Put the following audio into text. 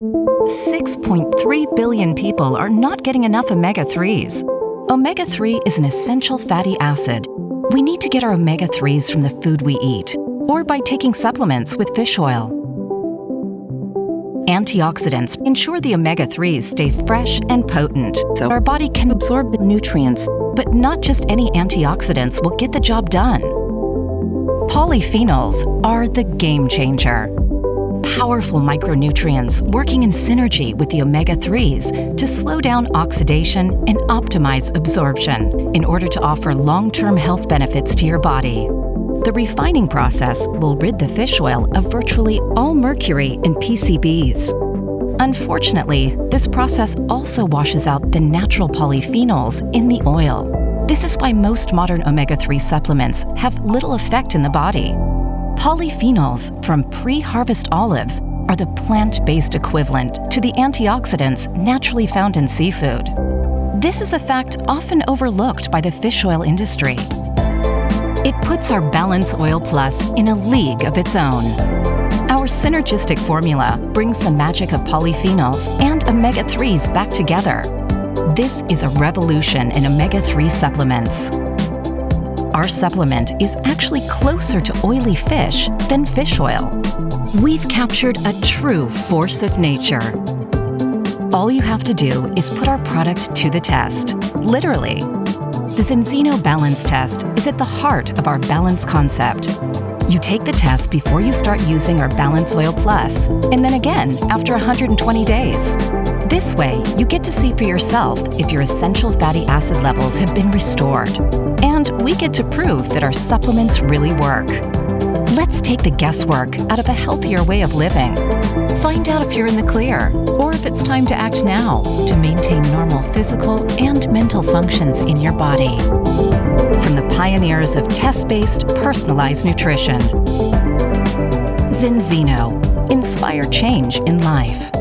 6.3 billion people are not getting enough omega-3s. Omega-3 is an essential fatty acid. We need to get our omega-3s from the food we eat, or by taking supplements with fish oil. Antioxidants ensure the omega-3s stay fresh and potent, so our body can absorb the nutrients, but not just any antioxidants will get the job done. Polyphenols are the game changer. Powerful micronutrients working in synergy with the omega-3s to slow down oxidation and optimize absorption in order to offer long-term health benefits to your body. The refining process will rid the fish oil of virtually all mercury and PCBs. Unfortunately, this process also washes out the natural polyphenols in the oil. This is why most modern omega-3 supplements have little effect in the body. Polyphenols from pre-harvest olives are the plant-based equivalent to the antioxidants naturally found in seafood. This is a fact often overlooked by the fish oil industry. It puts our BalanceOil Plus in a league of its own. Our synergistic formula brings the magic of polyphenols and omega-3s back together. This is a revolution in omega-3 supplements. Our supplement is actually closer to oily fish than fish oil. We've captured a true force of nature. All you have to do is put our product to the test, literally. The ZINZINO Balance Test is at the heart of our balance concept. You take the test before you start using our BalanceOil Plus, and then again after 120 days. This way, you get to see for yourself if your essential fatty acid levels have been restored. And we get to prove that our supplements really work. Let's take the guesswork out of a healthier way of living. Find out if you're in the clear, or if it's time to act now to maintain normal physical and mental functions in your body. From the pioneers of test-based, personalized nutrition. ZINZINO. Inspire change in life.